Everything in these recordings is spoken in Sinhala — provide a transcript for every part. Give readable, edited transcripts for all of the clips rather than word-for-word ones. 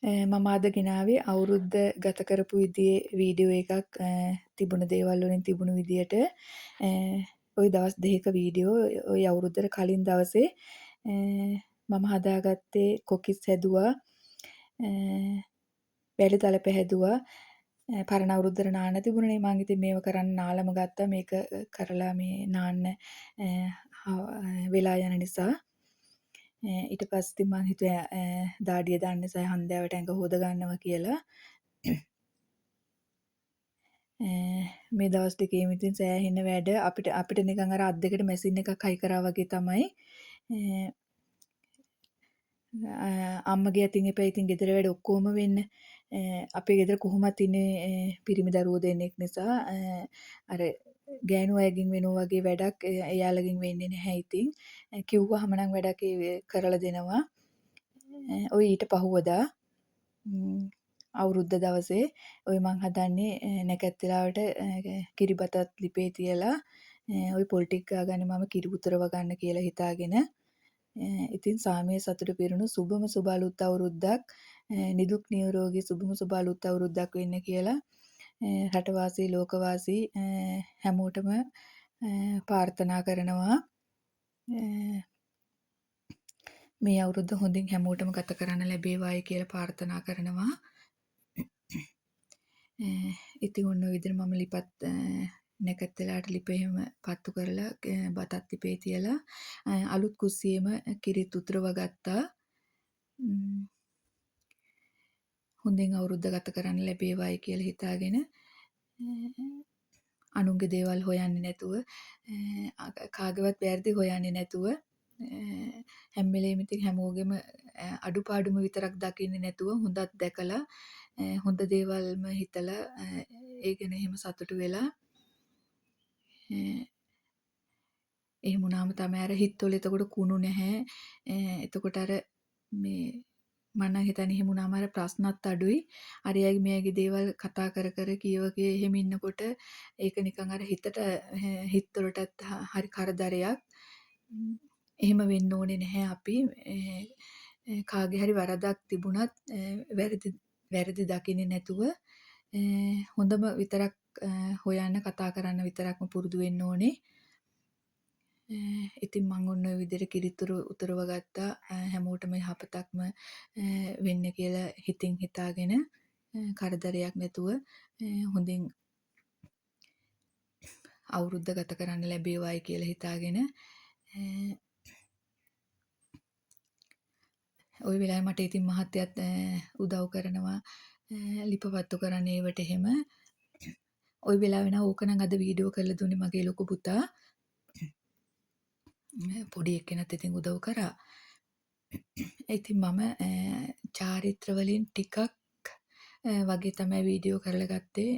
මම අද ගෙනාවේ අවුරුද්ද ගත කරපු විදිහේ වීඩියෝ එකක් තිබුණ දේවල් වලින් තිබුණු විදියට ওই දවස් දෙකක වීඩියෝ ওই අවුරුද්දට කලින් දවසේ මම හදාගත්තේ කොකිස් හැදුවා වැලි තලප හැදුවා පරණ අවුරුද්දට නාන්න තිබුණනේ මං ඉතින් මේව කරන්න නාලම ගත්තා මේක කරලා මේ නාන්න වෙලා යන නිසා ඊට පස්සේ මං හිතුවා දාඩිය දාන්න නිසා හන්දෑවට ඇඟ හොද ගන්නවා කියලා මේ දවස් දෙකේම ඉතින් සෑහෙන වැඩ අපිට නිකන් අර අත් දෙකට මැෂින් එකක් හයි කරා වගේ තමයි අම්මගේ අතින් එපා ඉතින් ගෙදර වැඩ ඔක්කොම වෙන්න අපේ ගෙදර කොහොමත් ඉන්නේ පිරිමි දරුවෝ දෙන්නෙක් නිසා අර ගෑනු අයගෙන් වෙනවා වගේ වැඩක් එයාලගෙන් වෙන්නේ නැහැ ඉතින් කිව්වහම නම් වැඩක් කරලා දෙනවා ඔය ඊට පහුවදා අවුරුද්ද දවසේ ඔය මං හදන්නේ නැකත් වෙලාවට කිරිබතත් ලිපේ තියලා ඔය පොල් ටික ගාගෙන මම කිරි උතරව ගන්න කියලා හිතාගෙන ඉතින් සාමයේ සතුට පිරුණු සුබම සුබ අලුත් අවුරුද්දක් නිදුක් නිරෝගී සුබම සුබ අලුත් අවුරුද්දක් වෙන්න කියලා රටවාසී ලෝකවාසී හැමෝටම ප්‍රාර්ථනා කරනවා මේ අවුරුද්ද හොඳින් හැමෝටම ගත කරන්න ලැබේවායි කියලා ප්‍රාර්ථනා කරනවා ඉතින් ඔන්න ඔය විදිහට මම ලිපත් නැකත් වෙලාවට ලිප එහෙම පත්තු කරලා බතත් ලිපේ තියලා අලුත් කුස්සියේම කිරිත් උතුරව ගත්තා හොඳින් අවුරුද්ද ගත කරන්න ලැබේවායි කියලා හිතාගෙන අනුන්ගේ දේවල් හොයන්නේ නැතුව කාගේවත් වැරදි හොයන්නේ නැතුව හැම වෙලේම ඉතින් හැමෝගෙම අඩුපාඩුම විතරක් දකින්නේ නැතුව හොඳක් දැකලා හොඳ දේවල්ම හිතලා ඒ ගැන එහෙම සතුටු වෙලා එහෙම වුණාම තමයි අර හිතවල එතකොට කුණු නැහැ එතකොට අර මේ මම නම් හිතන්නේ එහෙම වුණාම අර ප්‍රශ්නත් අඩුයි අරයගේ මෙයාගේ දේවල් කතා කර කර කියවගේ එහෙම ඉන්නකොට ඒක නිකන් අර හිතවලටත් හරි කරදරයක් එහෙම වෙන්න ඕනේ නැහැ අපි කාගේ හරි වරදක් තිබුණත් වැරදි දකින්නේ නැතුව හොඳම විතරක් හොයන්න කතා කරන්න විතරක්ම පුරුදු වෙන්න ඕනේ. ඉතින් මම ඔන්න ඔය විදිහට කිරිතුරු උතරව ගත්තා හැමෝටම යහපතක්ම වෙන්න කියලා හිතින් හිතාගෙන කරදරයක් නැතුව හොඳින් අවුරුද්ද ගත කරන්න ලැබේවායි කියලා හිතාගෙන ওই වෙලාවේ මට ඉතින් මහත්තයත් උදව් කරනවා ලිපපත්තු කරන්න ඒවට එහෙම ওই වෙලාවේ නම් ඕක නම් අද වීඩියෝ කරලා දුන්නේ මගේ ලොකු පුතා පොඩි එක්කෙනත් ඉතින් උදව් කරා ඉතින් මම චාරිත්‍ර වලින් ටිකක් වගේ තමයි වීඩියෝ කරලා ගත්තේ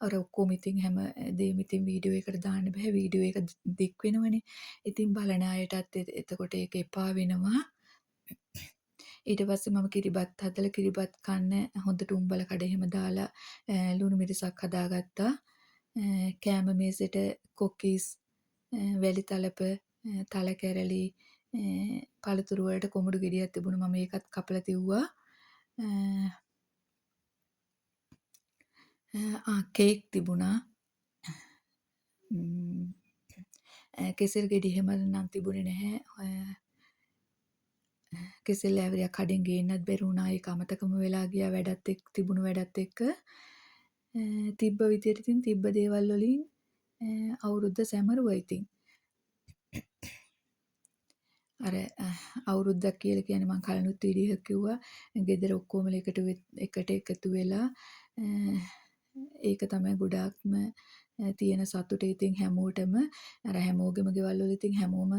අර ඔක්කොම ඉතින් හැම දෙයක්ම ඉතින් වීඩියෝ එකට දාන්න බෑ වීඩියෝ එක දික් වෙනවනේ ඉතින් බලන අයටත් එතකොට ඒක එපා වෙනවා ඊට පස්සේ මම කිරිබත් හදලා කිරිබත් කන්න හොඳට උම්බල කඩ එහෙම දාලා ලුණු මිරිසක් හදාගත්තා කෑම මේසෙට කොකිස් වැලි තලප තල කැරලි පළතුරු වලට කොමුඩු ගෙඩියක් තිබුණා මම ඒකත් කපලා තිව්වා කේක් තිබුණා කෙසෙල් ගෙඩි එහෙම නම් තිබුණේ නැහැ කෙසෙල් ඇවරියක් කඩෙන් ගේන්නත් බැරි වුණා ඒක අමතකම වෙලා ගියා වැඩත් එක්ක තිබුණු වැඩත් එක්ක තිබ්බ විදියට ඉතින් තිබ්බ දේවල් වලින් අවුරුද්ද සැමරුවා ඉතින් අර අවුරුද්දක් කියලා කියන්නේ මම කලිනුත් වීඩියෝ එකක් කිව්වා ගෙදර ඔක්කොම එකට එකතු වෙලා ඒක තමයි ගොඩාක්ම තියෙන සතුට ඉතින් හැමෝටම අර හැමෝගෙම ගෙවල් වල ඉතින් හැමෝම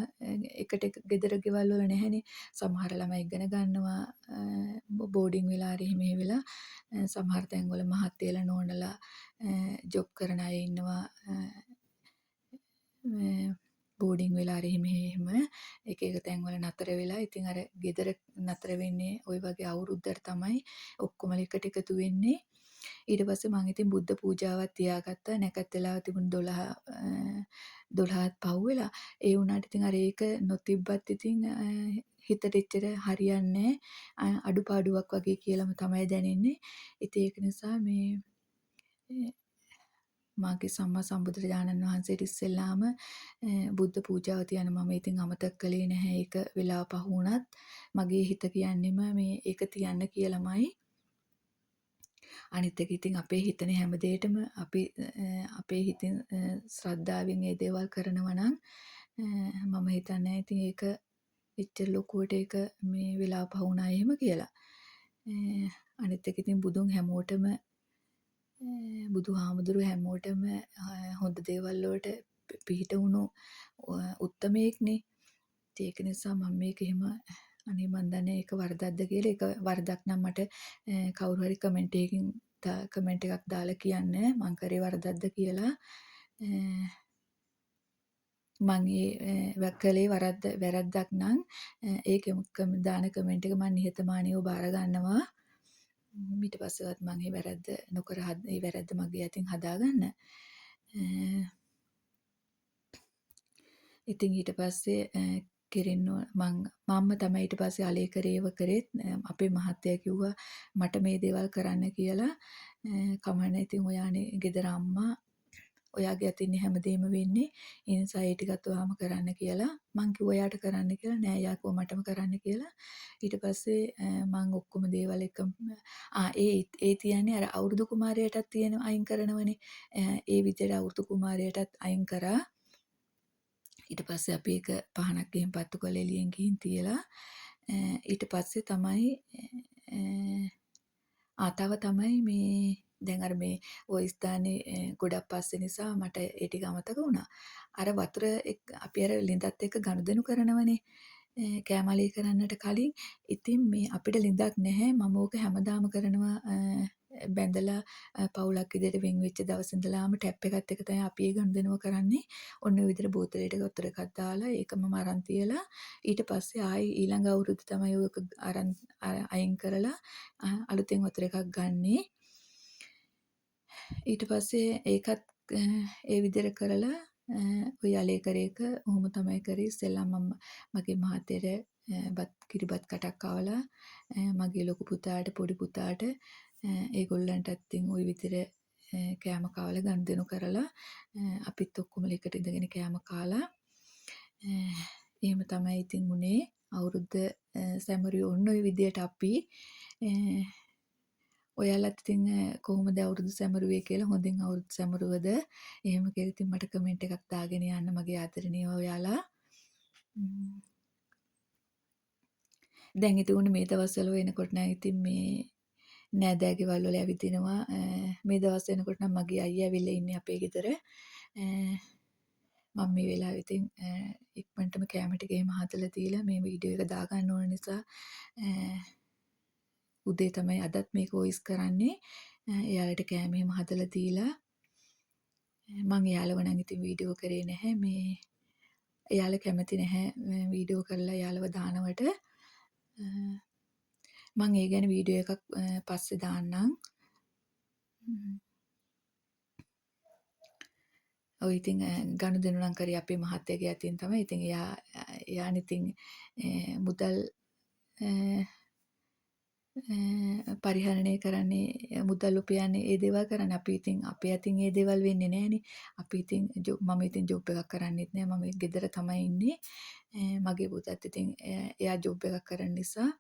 එකට ගෙදර ගෙවල් වල නැහැනේ සමහර ළමයි ඉගෙන ගන්නවා බෝඩින් වෙලා හරි එහෙම වෙලා සමහර තැන්වල මහත්තයලා නෝනලා ජොබ් කරන අය ඉන්නවා බෝඩින් වෙලා හරි එහෙම එක තැන්වල නතර වෙලා ඉතින් අර ගෙදර නතර වෙන්නේ ওই වගේ අවුරුද්දට තමයි ඔක්කොම එකට එකතු වෙන්නේ ඊට පස්සේ මං ඉතින් බුද්ධ පූජාවක් තියාගත්තා. නැකත් වෙලාව තිබුණ 12ත් පහු වෙලා. ඒ වුණාට ඉතින් අර ඒක නොතිබ්බත් ඉතින් හිතට එච්චර හරියන්නේ නැහැ. අඩුපාඩුවක් වගේ කියලාම තමයි දැනෙන්නේ. ඉතින් ඒක නිසා මේ මාගේ සම්මා සම්බුදුරජාණන් වහන්සේට ඉස්සෙල්ලාම බුද්ධ පූජාව තියන්න මම ඉතින් අමතක කළේ නැහැ. ඒක වෙලාව පහු වුණත් මගේ හිත කියන්නෙම මේ ඒක තියන්න කියලාමයි. අනිත් එක ඉතින් අපේ හිතන හැම දෙයකටම අපි අපේ හිතින් ශ්‍රද්ධාවෙන් ඒ දේවල් කරනවා නම් මම හිතන්නේ ඉතින් ඒක එච්චර ලොකුවට ඒක මේ වෙලාව පහ වුණා එහෙම කියලා. අනිත් එක ඉතින් බුදුන් හැමෝටම බුදුහාමුදුරු හැමෝටම හොඳ දේවල් වලට පිහිට වුණු උත්තමයෙක්නේ. ඒක නිසා මම මේක එහෙම අනේ මන් දන්නේ ඒක වරදක්ද කියලා. ඒක වරදක් නම් මට කවුරු හරි කමෙන්ට් එකක් දාලා කියන්න මං කරේ වරදක්ද කියලා. මං ඒ කලේ වැරද්දක් නම් ඒක දාන කමෙන්ට් එක මං නිහතමානීව බාර ගන්නවා. ඊට පස්සෙවත් මං ඒ වැරද්ද නොකර ඒ වැරද්ද මගේ අතින් හදාගන්න. ඉතින් ඊට පස්සේ කෙරෙන්න මම තමයි ඊට පස්සේ අලේ කරේව කරෙත් අපේ මහත්තයා කිව්වා මට මේ දේවල් කරන්න කියලා. කමන්න ඉතින් ඔයානේ ගෙදර අම්මා ඔයාගේ අතින් හැමදේම වෙන්නේ. ඒ නිසා ඒ ටිකත් ඔයාම කරන්න කියලා. මං කිව්වා එයාට කරන්න කියලා. නෑ එයා කිව්වා මටම කරන්න කියලා. ඊට පස්සේ මං ඔක්කොම දේවල් එක ඒ තියන්නේ අර අවුරුදු කුමාරයටත් තියෙන අයින් කරනවනේ. ඒ විදිහට අවුරුදු කුමාරයටත් අයින් කරා. ඊට පස්සේ අපි ඒක පහනක් එහෙම පත්තු කරලා එළියෙන් ගිහින් තියලා ඊට පස්සේ තමයි තව තමයි මේ දැන් අර මේ ওই ස්ථානේ ගොඩක් පස්සේ නිසා මට ඒ ටික අමතක වුණා. අර වතුර අපි අර ලිඳත් එක්ක ගනුදෙනු කරනවනේ කෑමලේ කරන්නට කලින්. ඉතින් මේ අපිට ලිඳක් නැහැ. මම ඕක හැමදාම කරනවා බැඳලා පවුලක් විදිහට වෙන් වෙච්ච දවස් ඉඳලාම ටැප් එකත් එක තමයි අපි ඒ ගනුදෙනුව කරන්නේ. ඔන්න ඔය විදිහට බෝතලයකට වතුර එකක් දාලා ඒක මම අරන් තියලා ඊට පස්සේ ආයි ඊළඟ අවුරුද්ද තමයි ඔයක අරන් අයින් කරලා අලුතෙන් වතුර එකක් ගන්නේ. ඊට පස්සේ ඒකත් ඒ විදිහට කරලා ඔය අලේ කරේක ඔහොම තමයි කරේ. ඉස්සෙල්ලා මම මගේ මහත්තයට කිරිබත් කටක් කවලා මගේ ලොකු පුතාට පොඩි පුතාට ඒගොල්ලන්ටත් ඉතින් ওই විදිහට කෑම කාලා ගනුදෙනු කරලා අපිත් ඔක්කොම එකට ඉඳගෙන කෑම කාලා එහෙම තමයි ඉතින් උනේ. අවුරුද්ද සැමරියෝ ඔන්න ඔය විදිහට අපි ඔයාලත් ඉතින් කොහොමද අවුරුදු සැමරුවේ කියලා හොඳින් අවුරුදු සැමරුවද එහෙම කියලා ඉතින් මට කමෙන්ට් එකක් දාගෙන යන්න මගේ ආදරණීය ඔයාලා. දැන් ඉතින් උනේ මේ දවස්වල වෙනකොට නම් ඉතින් මේ නෑදෑ ගෙවල් වල ඇවිදිනවා. මේ දවස් වෙනකොට නම් මගේ අයියා ඇවිල්ලා ඉන්නේ අපේ ගෙදර. මම මේ වෙලාවේ ඉතින් ඉක්මනටම කැම ටික එහෙම හදලා දීලා මේ වීඩියෝ එක දාගන්න ඕන නිසා උදේ තමයි අදත් මේක වොයිස් කරන්නේ. එයාලට කෑම එහෙම හදලා දීලා මම එයාලව නම් ඉතින් වීඩියෝ කරේ නැහැ. මේ එයාලා කැමති නැහැ වීඩියෝ කරලා එයාලව දානවට. මම ඒ ගැන වීඩියෝ එකක් පස්සේ දාන්නම්. ඔය ඉතින් ගනුදෙනු නම් කරේ අපේ මහත්තයාගේ අතින් තමයි. ඉතින් එයාන ඉතින් මුදල් පරිහරණය කරන්නේ මුදල් උපයන්නේ ඒ දේවල් කරන්නේ. අපි ඉතින් අපේ අතින් ඒ දේවල් වෙන්නේ නැහනේ. අපි ඉතින් මම ඉතින් ජොබ් එකක් කරන්නෙත් නෑ. මම ගෙදර තමයි ඉන්නේ. මගේ පුතාත් ඉතින් එයා ජොබ් එකක් කරන නිසා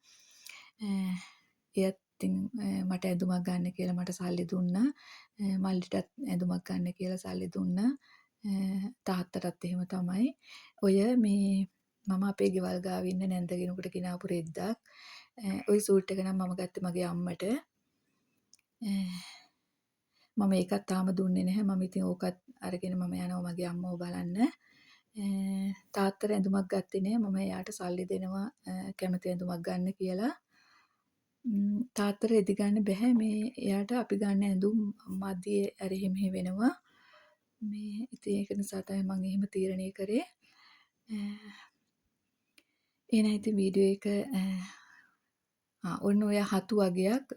එයාත් ඉතින් මට ඇඳුමක් ගන්න කියලා මට සල්ලි දුන්නා. මල්ලිටත් ඇඳුමක් ගන්න කියලා සල්ලි දුන්නා. තාත්තටත් එහෙම තමයි. ඔය මේ මම අපේ ගෙවල් ගාව ඉන්න නැන්දගෙනුකට ගෙනාපු රෙද්දක්. ওই සූට් එක නම් මම ගත්තේ මගේ අම්මට. මම ඒකත් තාම දුන්නේ නැහැ. මම ඉතින් ඕකත් අරගෙන මම යනවා මගේ අම්මව බලන්න. තාත්තට ඇඳුමක් ගත්තේ නැහැ. මම එයාට සල්ලි දෙනවා කැමති ඇඳුමක් ගන්න කියලා. තාත්තට රෙදි ගන්න බෑ. මේ එයාට අපි ගන්න ඇඳුම් මදි අර එහෙම වෙනවා. මේ ඉතින් ඒක නිසා තමයි මම එහෙම තීරණය කරේ. එහෙනම් ඉතින් වීඩියෝ එක ඔන්න ඔය හතු වගයක්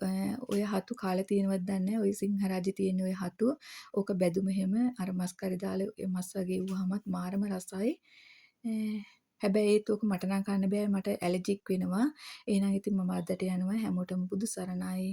ඔය හතු කාලා තියෙනවද දන්නේ නැහැ. ඔය සිංහරාජේ තියෙන ඔය හතු. ඕක බැදුම එහෙම අර මස් කරි දාලා ඒ මස් වගේ වුවහමත් මාරම රසයි. හැබැයි ඒත් ඕක මට නම් කන්න බෑ. මට ඇලර්ජික් වෙනවා. එහෙනම් ඉතින් මම අදට යනවා. හැමෝටම බුදු සරණයි.